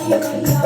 Yeah.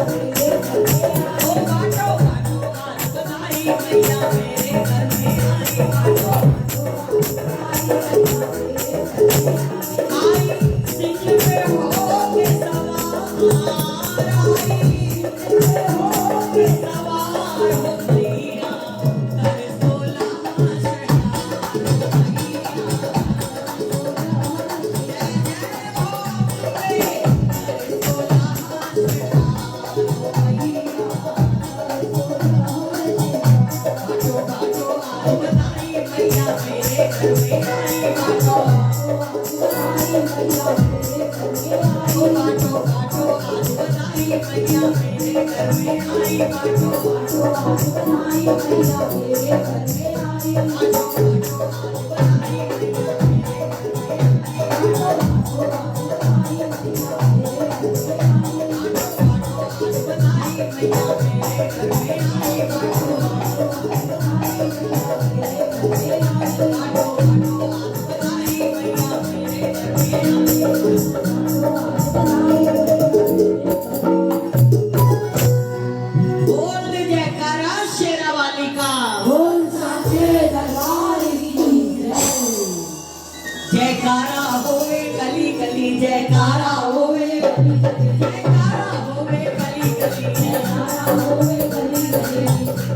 जयकारा होवे गली गली, जयकारा होवे गली गली, जयकारा होवे गली गली, जयकारा होवे गली गली।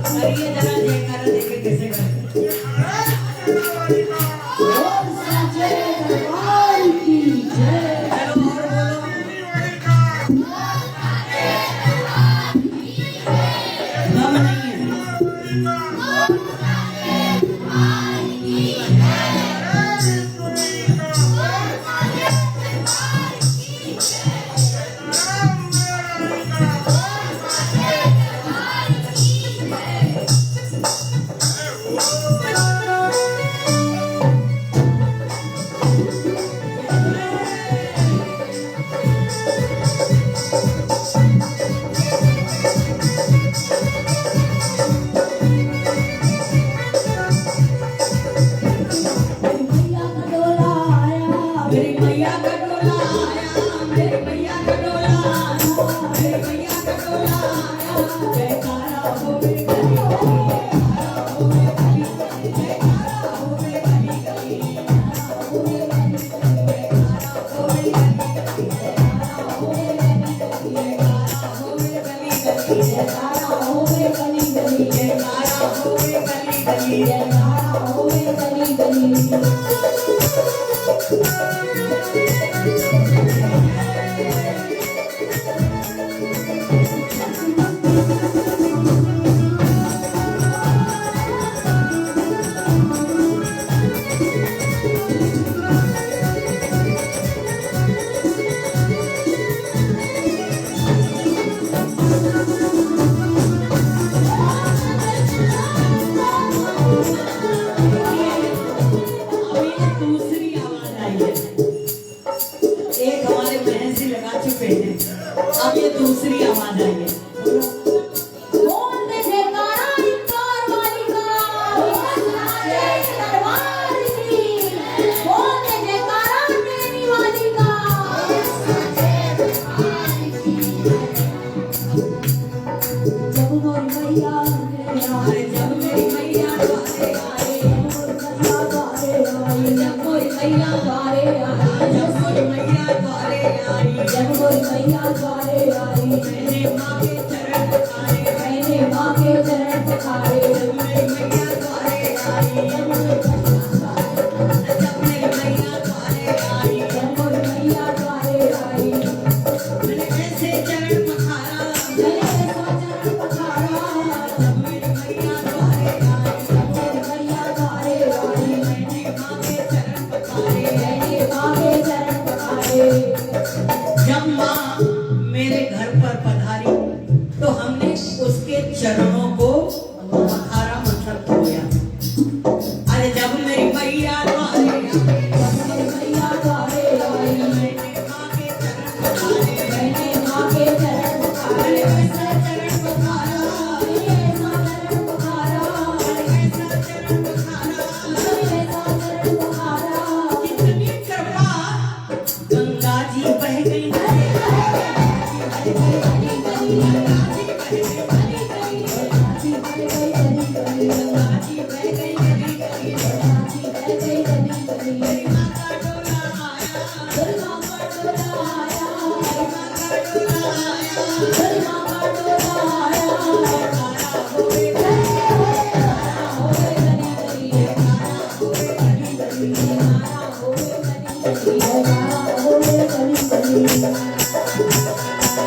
करिए जरा जयकारा, देखे कैसे करते बोल सच्चे दरबार की जय। चलो और बोलो, दम नहीं है। मेरी मैया का डोला आया, मेरी मैया का डोला आया, मेरी मैया का डोला आया। जयकारा होवे गली गली, जयकारा होवे गली गली, जयकारा होवे गली गली, जयकारा होवे गली गली, जयकारा होवे गली गली, जयकारा होवे गली गली, जयकारा होवे गली गली। एक हमारे बहन से लगा चुके हैं, अब ये दूसरी आवाज आई है। मैया द्वारे आई, मैंने माँ के चरण पखारे, मैंने माँ के चरण पखारे। जब मेरी मैया द्वारे आई, जब मेरी मैया द्वारे आई, जब मेरी मैया द्वारे आई, मैंने ऐसे चरण पखारा, मैंने ऐसा चरण पखारा। जब मेरी मैया द्वारे आई, जब मेरी मैया द्वारे आई, मैंने माँ के चरण पखारे, मैंने माँ के चरण पखारे। जब माँ मेरे घर पर पधारी तो हमने उसके चरणों को पखारा, मतलब धोया। अरे जब मेरी मैया द्वारे आई, जब मेरी मैया द्वारे आई, मैंने माँ के चरण पखारे, मैंने माँ के चरण पखारे। ऐसा चरण पखारा, ऐसा चरण पखारा, ऐसा चरण पखारा, ऐसा चरण पखारा। कितनी कृपा, गंगा जी बह गई,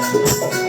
Thank you.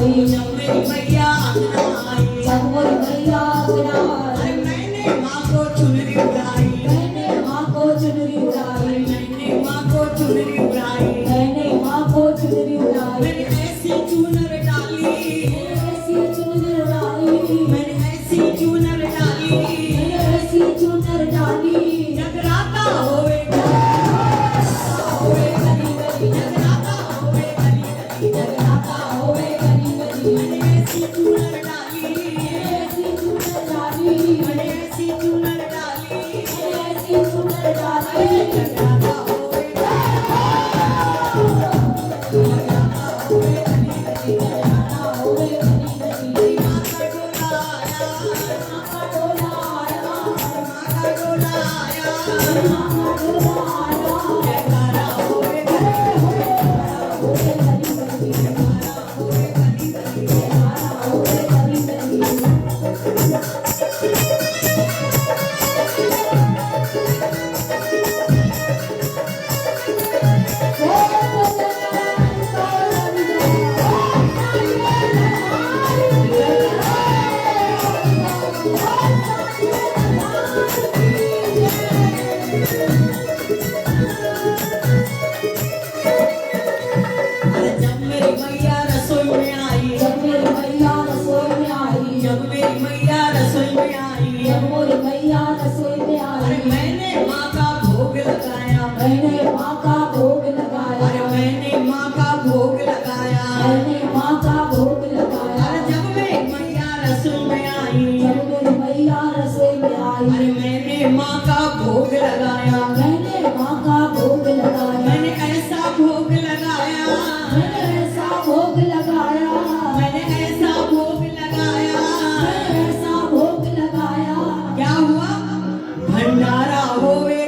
आई, जब मेरी मैया अंगना आई, जब मोरी मैया अंगना अरे आई, मैंने माँ को चुनरी उड़ाई, मैंने माँ को चुनरी उड़ाई, मैंने माँ को चुनरी उड़ाई, मैंने माँ को चुनरी उड़ाई, मैंने ऐसी चुनर डाली, ऐसी चुनर डाली, मैंने ऐसी चुनर डाली, ऐसी चुनर डाली, जगराता होवे होवे गली गली, जगराता होवे गली गली, जगराता होवे गली गली, मैंने ऐसी चुनर डाली, ऐसी चुनर डाली, मैंने ऐसी चुनर डाली, ऐसी चुनर डाली, जगराता होवे जगराता होवे गली गली, माँ का डोला आया, माँ का डोला आया, माँ का डोला आया, माँ का डोला आया, जयकारा होवे होवे गली गली, होवे गली गली, होवे गली गली, अरे जब मेरी मैया रसोई में आई, जब मेरी मैया रसोई में आई, जब मेरी मैया रसोई में आई, जब मोरी मैया रसोई में अरे आई, मैंने माँ का भोग लगाया, मैंने माँ का भोग अरे लगाया, मैंने माँ का भोग लगाया, मैंने माँ का भोग लगाया, अरे जब मेरी मैया रसोई में आई, जब मेरी मैया रसोई में आई, अरे मैंने माँ का भोग लगाया, मैंने माँ का भोग लगाया, मैंने ऐसा भोग लगाया, मैंने ऐसा भोग लगाया, मैंने ऐसा भोग लगाया, मैंने ऐसा भोग लगाया, क्या हुआ? भंडारा होवे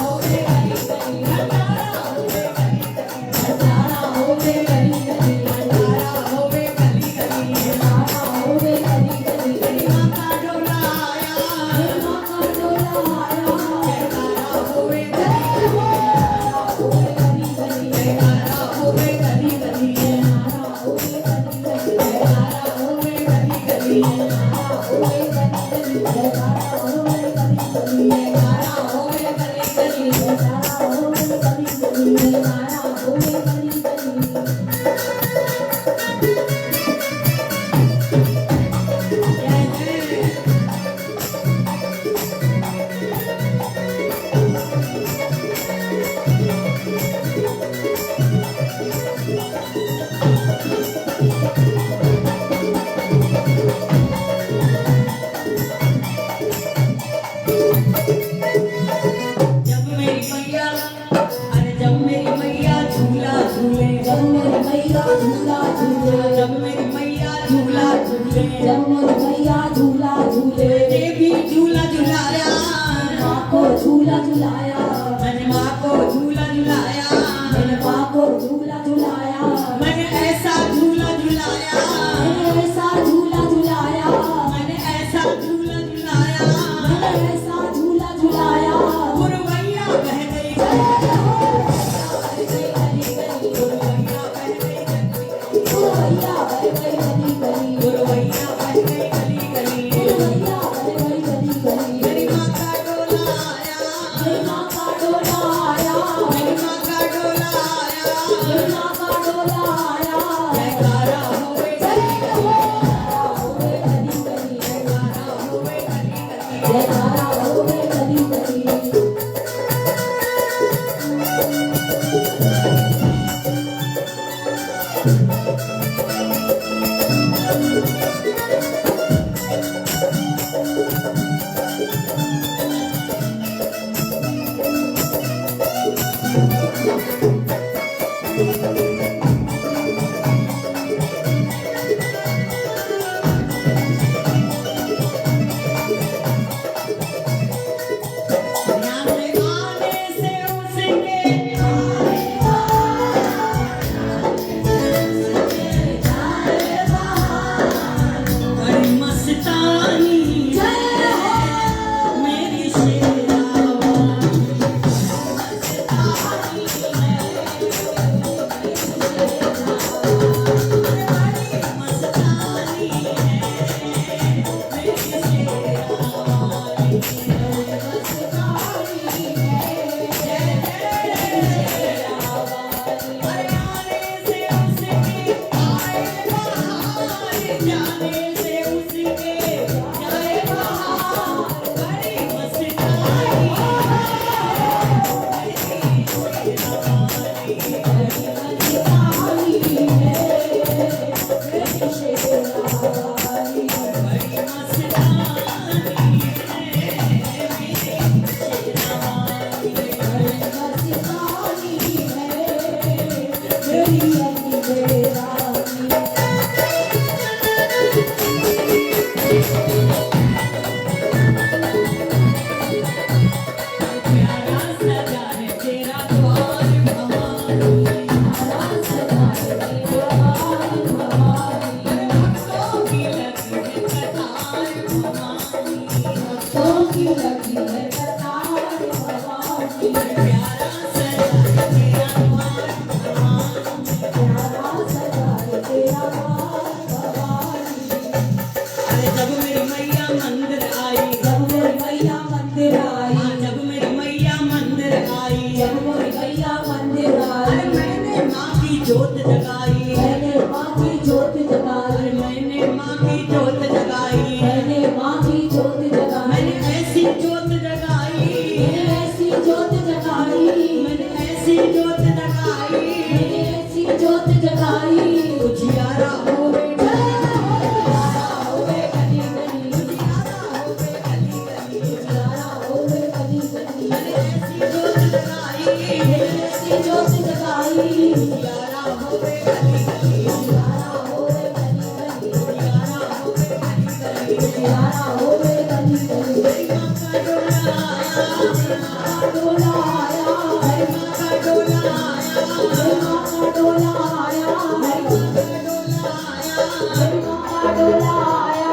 होवे गली गली, भंडारा होवे गली गली, भंडारा होवे गली गली, भंडारा होवे गली गली, मेरी माँ का डोला आया, मेरी माँ का डोला आया, जयकारा होवे गली होवे गली गली, जयकारा होवे गली गली, भंडारा होवे गली गली, जयकारा होवे गली गली, भंडारा होवे गली गली, भंडारा होवे गली गली, जयकारा होवे गली गली, भंडारा होवे गली गली, भंडारा होवे गली गली। जब मेरी मैया, अरे जब मेरी मैया झूला झूले, जब मेरी मैया झूला झूले, जब मेरी मैया झूला झूले, जब मेरी मैया झूला झूले, मैंने भी झूला झुलाया, माँ को झूला झुलाया, मैंने माँ को झूला झुलाया, मैंने माँ को झूला झुलाया, मैंने ऐसा झूला झुलाया, मैंने ऐसा झूला झुलाया, मैंने ऐसा झूला झुलाया, मैंने ऐसा झूला झुलाया, गुरवैया बह गई, गली गली, गुरवैया बह गई गली, भैया बह गई गली गली, गुरवैया बह गई गली गली, भैया बह गई गली गली, मेरी माँ का डोला आया, मेरी माँ का डोला आया, मेरी माँ का डोला आया, मेरी माँ का डोला आया, जयकारा होवे होवे गली गली, जयकारा होवे गली गली, जयकारा होवे गली गली। जयकारा भवानी भक्तों की लगी है कतार भवानी भक्तों की लगी है कतार भवानी प्यारा सजाए तेरा द्वार भवानी प्यारा सजाए तेरा द्वार भवानी अरे जब मेरी मैया मंदिर आई जब मोरी मैया मंदिर आई जब मेरी मैया मंदिर आई जब मोरी मैया मंदिर अरे आई मैंने माँ की जोत जगाई मैंने माँ की जोत जगाई मैंने माँ की जोत जगाई मैंने माँ की जोत जगाई मैंने ऐसी जोत जगाई मैंने ऐसी जोत जगाई मैंने ऐसी जोत जगाई मैंने ऐसी जोत जगाई उजियारा होवे उजियारा होवे गली गली उजियारा होवे गली गली उजियारा होवे गली गली मैंने ऐसी जोत जगाई मैंने ऐसी जोत जगाई उजियारा होवे गली गली उजियारा होवे गली गली उजियारा होवे गली गली उजियारा होवे गली गली मेरी माँ का डोला आया डोला आया मेरी माँ का डोला आया मेरी माँ का डोला आया मेरी माँ का डोला आया मेरी माँ का डोला आया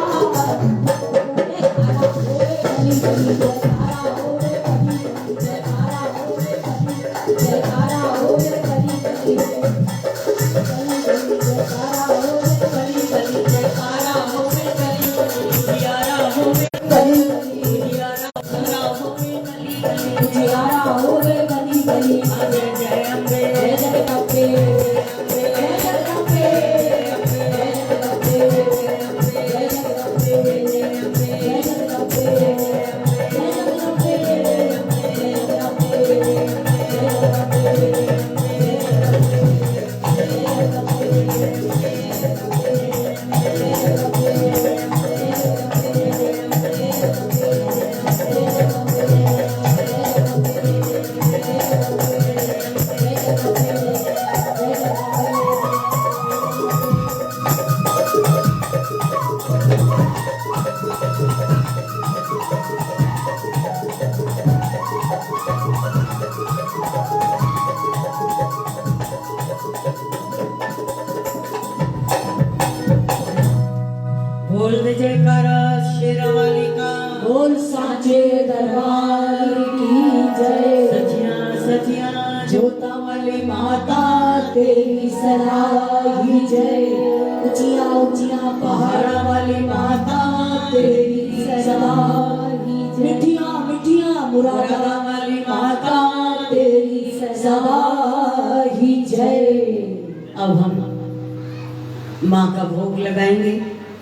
जयकारा होवे गली गली जयकारा होवे गली गली जयकारा होवे गली जयकारा होवे गली गली जयकारा होवे गली गली जयकारा होवे गली गली उजियारा होवे गली गली उजियारा होवे गली गली उजियारा होवे गली गली अरे जय अम्बे जय जगदम्बे जय जगदम्बे जय जगदम्बे जय जगदम्बे जय जगदम्बे जय जगदम्बे बोल दे जयकारा शेरावाली का बोल साचे दरबार की जय सचिया सचिया जोता वाली माता तेरी सराही जय ऊंचिया ऊंचिया पहाड़ा वाली माता तेरी सराही जय मिठिया मिठिया मुरादा वाली माता तेरी सराही जय। अब हम माँ का भोग लगाएंगे,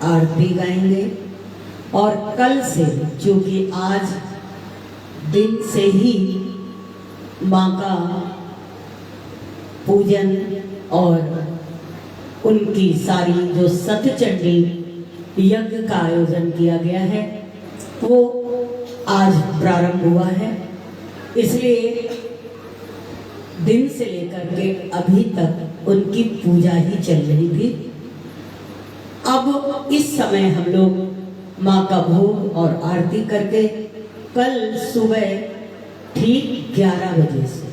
आरती गाएंगे और कल से, क्योंकि आज दिन से ही माँ का पूजन और उनकी सारी जो सतचंडी यज्ञ का आयोजन किया गया है वो आज प्रारंभ हुआ है, इसलिए दिन से लेकर के अभी तक उनकी पूजा ही चल रही थी। अब इस समय हम लोग माँ का भोग और आरती करके कल सुबह ठीक 11 बजे से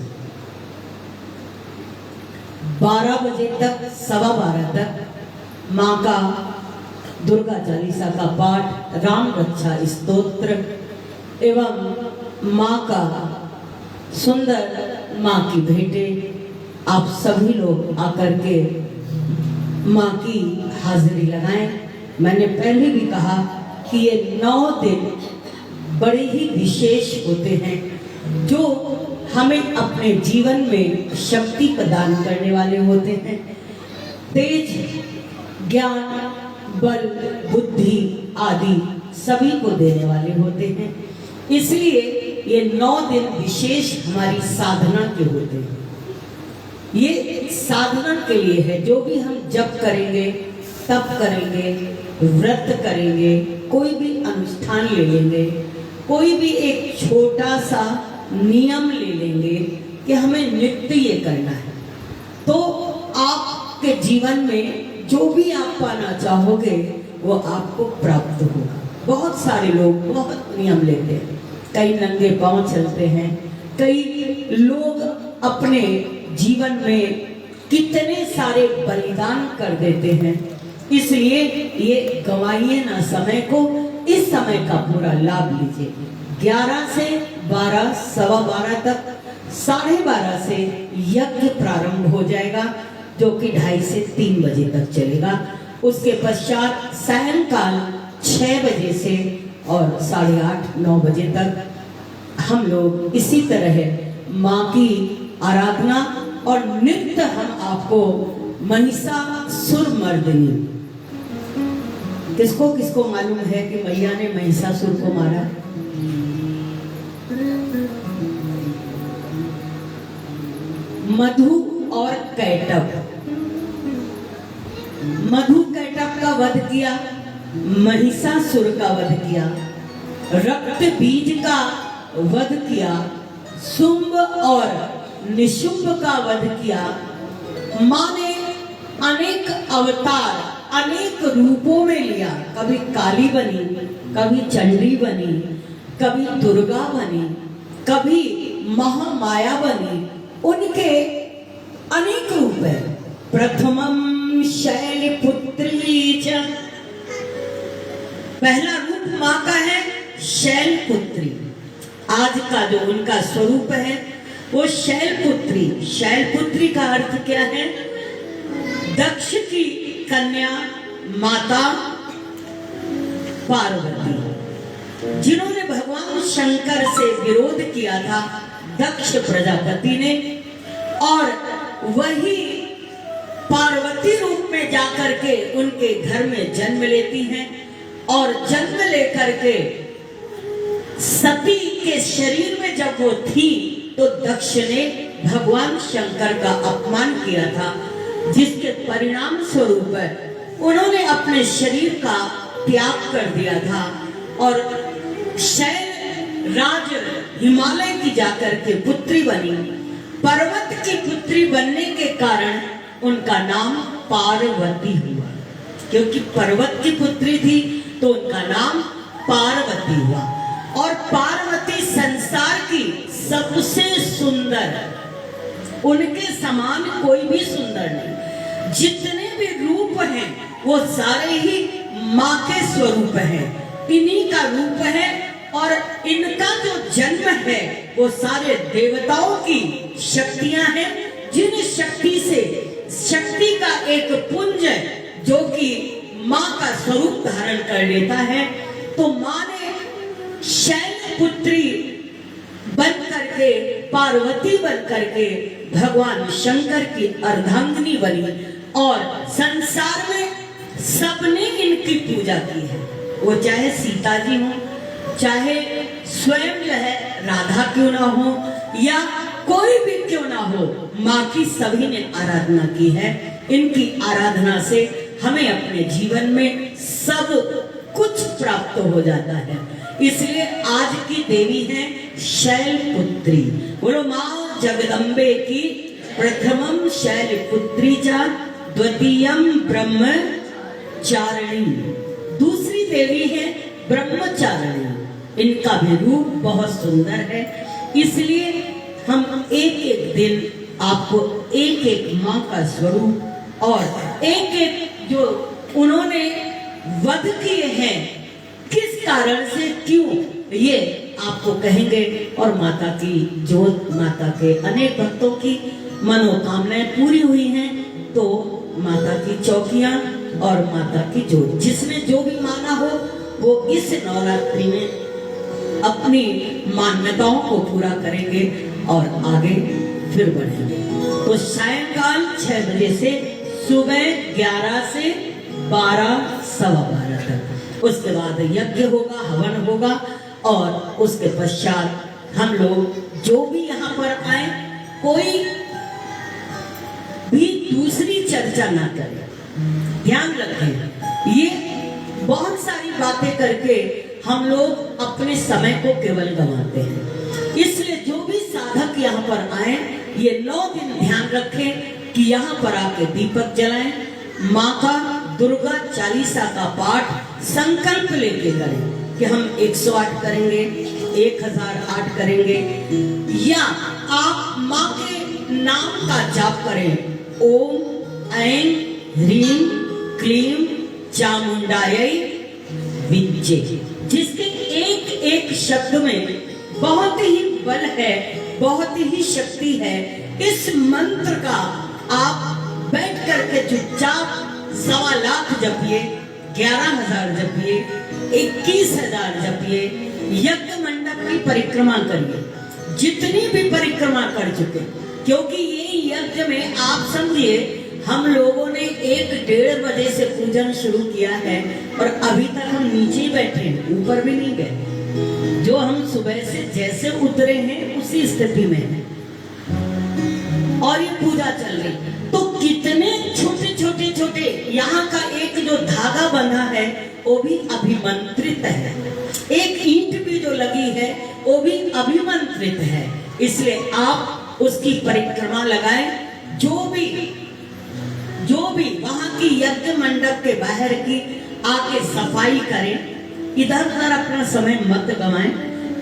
12 बजे तक, 12:15 तक माँ का दुर्गा चालीसा का पाठ, राम रक्षा स्तोत्र एवं माँ का सुंदर माँ की भेंटें आप सभी लोग आकर के माँ की हाजिरी लगाएं। मैंने पहले भी कहा कि ये 9 दिन बड़े ही विशेष होते हैं जो हमें अपने जीवन में शक्ति प्रदान करने वाले होते हैं, तेज ज्ञान बल बुद्धि आदि सभी को देने वाले होते हैं। इसलिए ये 9 दिन विशेष हमारी साधना के होते हैं। ये साधना के लिए है, जो भी हम जप करेंगे, तप करेंगे, व्रत करेंगे, कोई भी अनुष्ठान ले लेंगे, कोई भी एक छोटा सा नियम ले लेंगे कि हमें नित्य ये करना है, तो आपके जीवन में जो भी आप पाना चाहोगे वो आपको प्राप्त होगा। बहुत सारे लोग बहुत नियम लेते हैं, कई नंगे पांव चलते हैं, कई लोग अपने जीवन में कितने सारे बलिदान कर देते हैं। इसलिए ये गंवाइए ना समय को, इस समय का पूरा लाभ लीजिए। 11 से 12, सवा 12 तक, 12:30 से यज्ञ प्रारंभ हो जाएगा, जो कि 2:30 से 3 बजे तक चलेगा। उसके पश्चात सायंकाल 6 बजे से और 8:30, 9 बजे तक हम लोग इसी तरह माँ की आराधना और नृत्य हम आपको महिषासुरमर्दिनी। किसको किसको मालूम है कि मैया ने महिषासुर को मारा? मधु और कैटभ। मधु कैटभ का वध किया, महिषासुर का वध किया, रक्त बीज का वध किया, शुंभ और निशुंभ का वध किया। माँ ने अनेक अवतार, अनेक रूपों में लिया। कभी काली बनी, कभी चंडी बनी, कभी दुर्गा बनी, कभी महामाया बनी। उनके अनेक रूप है। प्रथमम शैलपुत्री च, पहला रूप माँ का है शैलपुत्री। आज का जो उनका स्वरूप है वो शैलपुत्री। शैलपुत्री का अर्थ क्या है? दक्ष की कन्या माता पार्वती, जिन्होंने भगवान शंकर से विरोध किया था दक्ष प्रजापति ने, और वही पार्वती रूप में जाकर के उनके घर में जन्म लेती हैं, और जन्म लेकर के सती के शरीर में जब वो थी तो दक्ष ने भगवान शंकर का अपमान किया था, जिसके परिणाम स्वरूप उन्होंने अपने शरीर का त्याग कर दिया था और शैल राज हिमालय की जाकर के पुत्री बनी। पर्वत की पुत्री बनने के कारण उनका नाम पार्वती हुआ, क्योंकि पर्वत की पुत्री थी तो उनका नाम पार्वती हुआ। और पार्वती संसार की सबसे सुंदर, उनके समान कोई भी सुंदर नहीं। जितने भी रूप हैं वो सारे ही माँ के स्वरूप हैं, इन्हीं का रूप है। और इनका जो जन्म है वो सारे देवताओं की शक्तियां हैं, जिन शक्ति से, शक्ति का एक पुंज जो कि माँ का स्वरूप धारण कर लेता है। तो माँ ने शैलपुत्री बन करके, पार्वती बन करके भगवान शंकर की अर्धांगिनी बनी, और संसार में सबने इनकी पूजा की है। वो चाहे सीता जी हो, चाहे स्वयं जो है राधा क्यों ना हो, या कोई भी क्यों ना हो, माँ की सभी ने आराधना की है। इनकी आराधना से हमें अपने जीवन में सब कुछ प्राप्त हो जाता है। इसलिए आज की देवी है शैलपुत्री। बोलो माँ जगदम्बे की प्रथमम शैलपुत्री चा द्वितीयम ब्रह्मचारिणी। दूसरी देवी है ब्रह्मचारिणी। इनका भी रूप बहुत सुंदर है। इसलिए हम एक एक दिन आपको एक एक माँ का स्वरूप और एक एक जो उन्होंने वध किए हैं, किस कारण से, क्यों, ये आपको कहेंगे। और माता की जोत, माता के अनेक भक्तों की मनोकामनाएं पूरी हुई हैं, तो माता की चौकियां और माता की जोत, जिसने जो भी माना हो वो इस नवरात्रि में अपनी मान्यताओं को पूरा करेंगे और आगे फिर बढ़ेंगे। तो सायंकाल 6 बजे से सुबह 11 से 12, सवा 12 तक, उसके बाद यज्ञ होगा, हवन होगा, और उसके पश्चात हम लोग जो भी यहाँ पर आए, कोई भी दूसरी चर्चा ना करें। ध्यान रखें, ये बहुत सारी बातें करके हम लोग अपने समय को केवल गंवाते हैं। इसलिए जो भी साधक यहाँ पर आए, ये 9 दिन ध्यान रखें कि यहाँ पर आके दीपक जलाएं, माँ का दुर्गा चालीसा का पाठ संकल्प लेके करें कि हम 108 करेंगे, 1008 करेंगे, या आप माँ के नाम का जाप करें ओम ऐं ह्रीं क्लीं चामुंडायै विद्ये, जिसके एक एक शब्द में बहुत ही बल है, बहुत ही शक्ति है। इस मंत्र का आप बैठ करके चुपचाप 1.25 लाख जपिए, 11,000 जपिए, 21,000 जपिए, यज्ञ मंडप की परिक्रमा करिए, जितनी भी परिक्रमा कर चुके, क्योंकि ये यज्ञ में आप समझिए हम लोगों ने 1-1:30 बजे से पूजन शुरू किया है और अभी तक हम नीचे ही बैठे हैं, ऊपर भी नहीं गए। जो हम सुबह से जैसे उतरे हैं उसी स्थिति में हैं और ये पूजा चल रही। तो कितने छोटे यहाँ का एक जो धागा बंधा है वो भी अभिमंत्रित है, एक ईंट भी जो लगी है वो भी अभिमंत्रित है। इसलिए आप उसकी परिक्रमा लगाएं। जो भी वहां की यज्ञ मंडप के बाहर की आके सफाई करें, इधर उधर अपना समय मत गवाएं,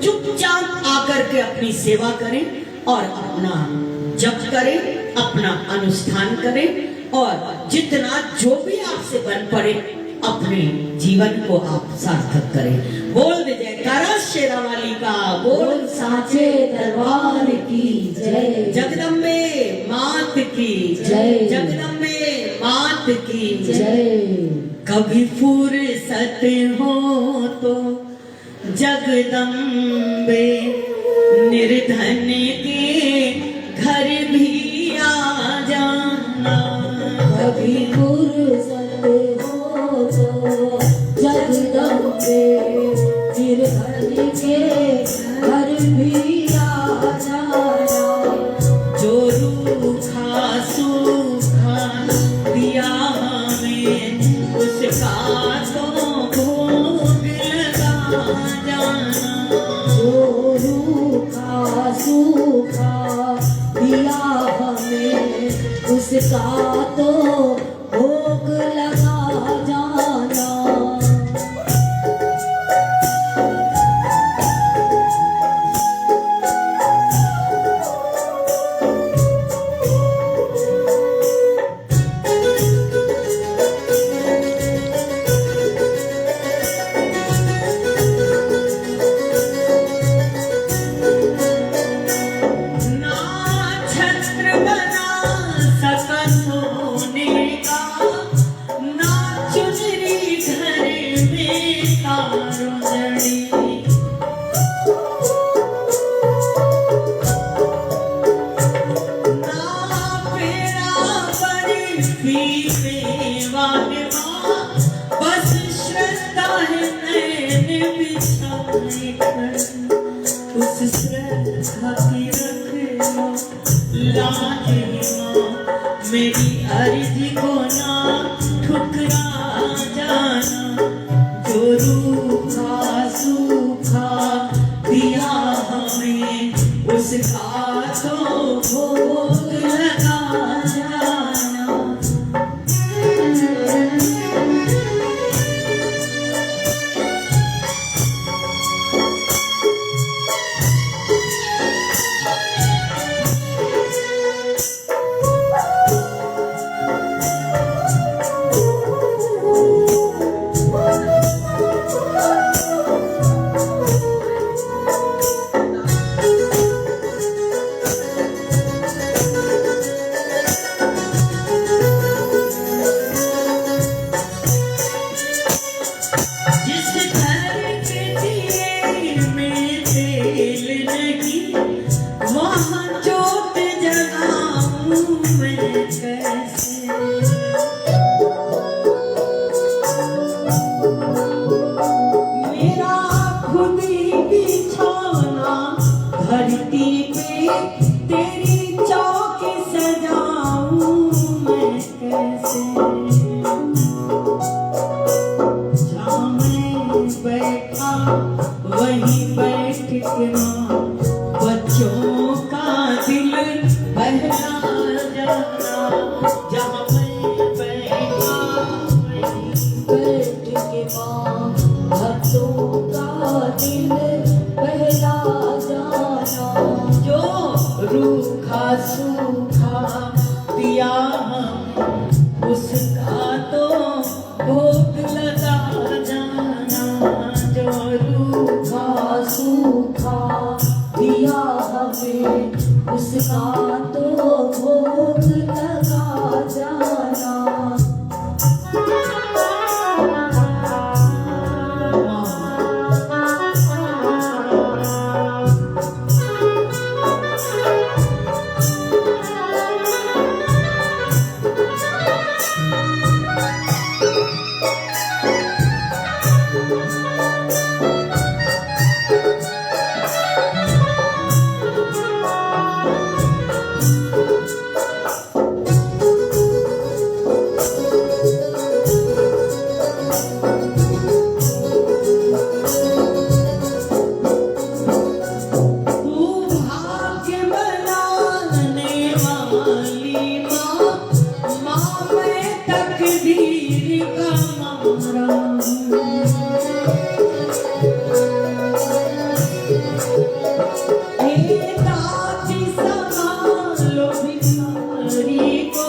चुपचाप आकर के अपनी सेवा करें और अपना जप करें, अपना अनुष्ठान करें और जितना जो भी आपसे बन पड़े अपने जीवन को आप सार्थक करें। बोल दे जयकारा शेरा वाली का, बोल साचे दरबार की जय, जगदम्बे मात की जय, जगदम्बे मात की जय। कभी फुर्सत हो तो जगदम्बे निर्धन के घर भी आ जाना, कभी फुर्सत हो तो जगदम्बे निर्धन के घर भी आ जाना। जो रूखा सूखा दिया हमें उसका तो भोग लगा जाना, जो रूखा सूखा दिया हमें उसका तो भोग लगा जाना। ना छत्र बना सका सोने का, ना चुनरी घर में तारों जड़ी, ना पेड़ा बर्फी मेवाने माँ, बस श्रद्धा है नैन बिछाए कर, उस श्रद्धा की रख लो लाज माँ, मेरी अर्जी को ना ठुकरा जाना। जो रूखा सूखा दिया हमें उसका तो भोग लगा जाना। जिस घर के दिए में तेल नहीं, वहाँ जोत जगाऊं मैं कैसे। मेरा खुद ही बिछौना धरती पे, तेरी चौकी सजाऊं मैं कैसे। जहाँ मैं बैठा वहीं बैठ के माँ, बच्चों का दिल बहला जाना। जहाँ मैं बैठा वहीं बैठ के माँ, भक्तों का दिल बहला जाना। जो रूखा सूखा दिया हमारा। हे दाती संभालो भिखारी को,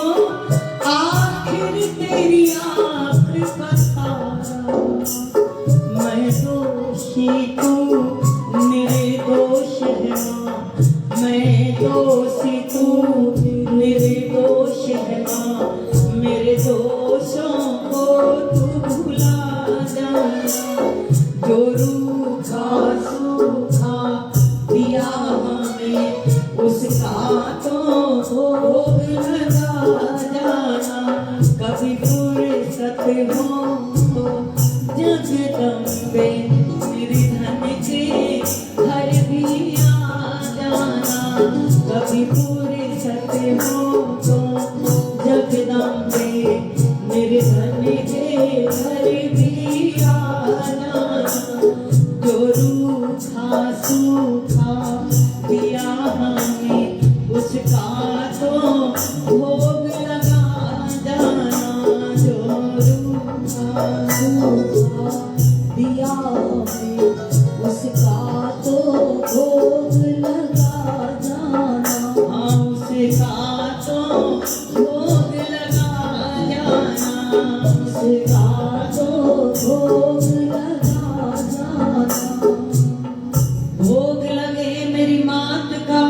आखिर तेरी आखिर का तारा। मैं दोषी तू निर्दोष है माँ, मैं दोषी तू निर्दोष है माँ। मेरे दोषों को तू भुला जाना, जो रूखा सूखा दिया हमें उसका तो भोग लगा जाना। कभी फुर्सत हो तो जगदम्बे निर्धन के घर भी आ जाना। कभी फुर्सत हो तो जगदम्बे निर्धन के घर भी आ जाना। जो रूखा सूखा दिया हमें उसका तो भोग लगा जाना। जो रूखा सूखा दिया हमें उसका तो भोग लगा जाना। हाँ उसका तो भोग लगा जाना, उसका तो भोग लगा जाना। भोग लगे मेरी मात का,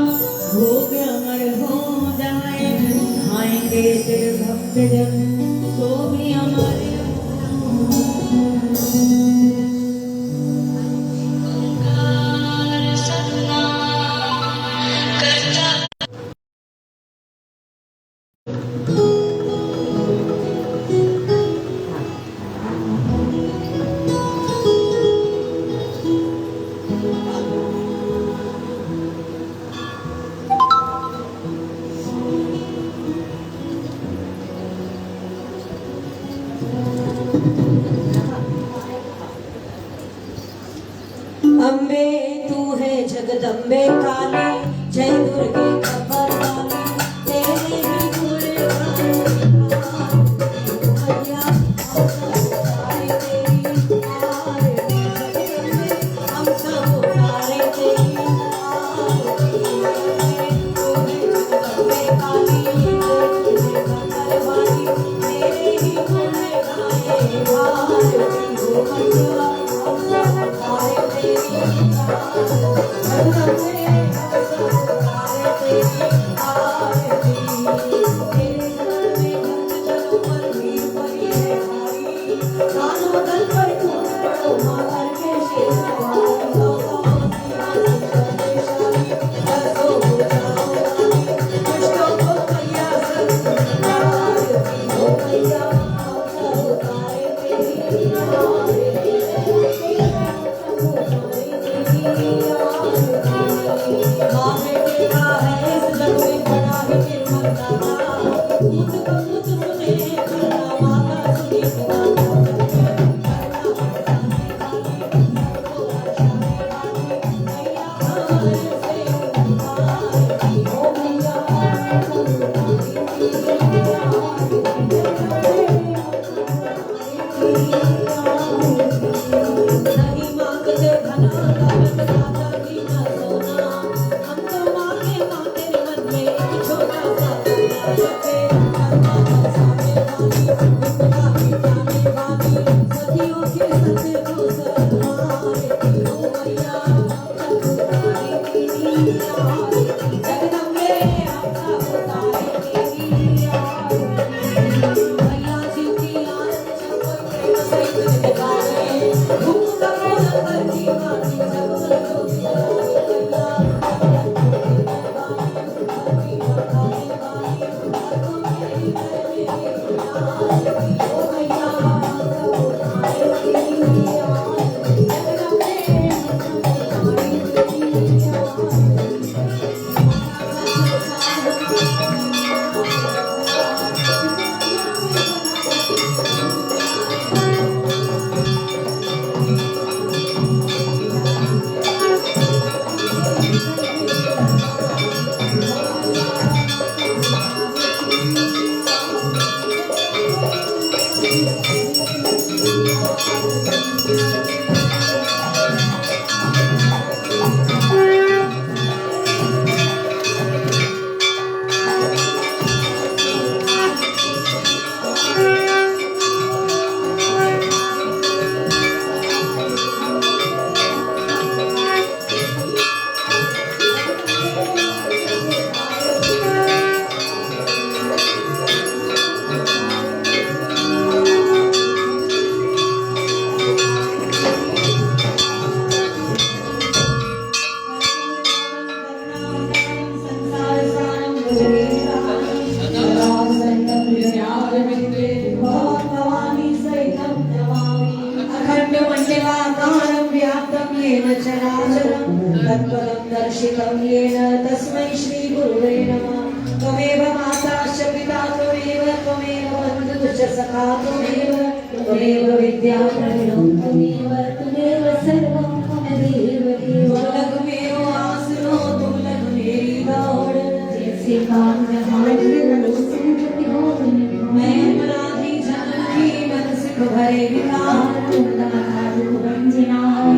भोग अमर हो जाए। खाएंगे तेरे भक्त जन तो भी हमारे। अम्बे तू है जगदम्बे काली, जय दुर्गे खबर वाली। तेरे ही गुण मैया उतारे तेरी आरती। हम सब उतारे तेरी आरती। तू है जगदम्बे काली, जय दुर्गे खबर वाली। तेरे ही गुण गाए भारती हो मैया। येन चराचरं तत्पदं दर्शितं येन तस्मै श्री गुरुवे नमः त्वमेव माता च पिता त्वमेव बन्धुश्च सखा त्वमेव विद्या त्वमेव सर्वं मम देव तुलगमेव आसनो तुलग मेरी दौड़ जैसे काम्य मैं अपराधी जन्म की मन सिख भरे विकार